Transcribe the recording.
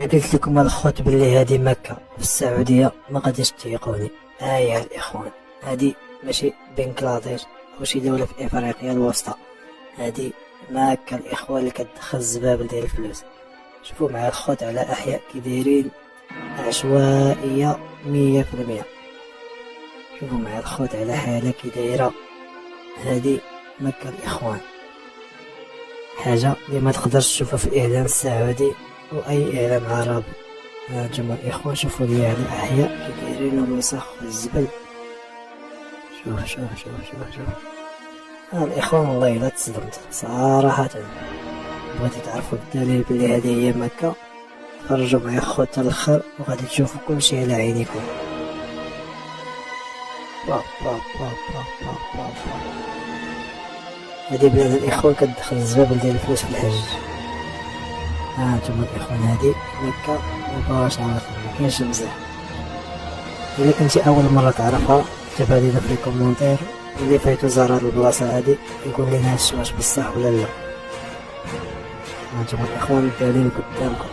قلت لكم الخوت باللي هذه مكة في السعودية ما غاديش تيقوني. يا الإخوان، هذه ماشي بنغلاديش أو شي دولة في إفريقيا الوسطى، هذه مكة الإخوان اللي كتدخل الزبابل ديال الفلوس. شوفوا معايا الخوت على أحياء كي دايرين عشوائية 100%. شوفوا معايا الخوت على حالة كي دايرة. هذه مكة الإخوان، حاجة اللي ما تقدرش تشوفها في الإعلام السعودي واي اعلام عربي. هانتوما الاخوان شوفوا لي على الاحياء كي دايرين الوسخ والزبل. شوف شوف شوف شوف شوف. الاخوان والله الا تصدمت صراحة. بغيتو تعرفوا الدليل بلي هذه هي مكة؟ تفرجوا معايا خوت الاخر وغادي تشوفوا كلشي على عينيكم. با با با با با با با. هذه بلاد الاخوان كتدخل الزبابل ديال الفلوس في الحج. هانتوما الاخوان هذه مكة مباشرة، مكاينش مزاح. إلا كنتي أول مرة تعرفها كتبها لينا في الكومونتير، اللي فايتو زار هاد البلاصة هادي يقول لينا هادشي واش بصح ولا لا. هانتوما الإخوان الدليل قدامكم.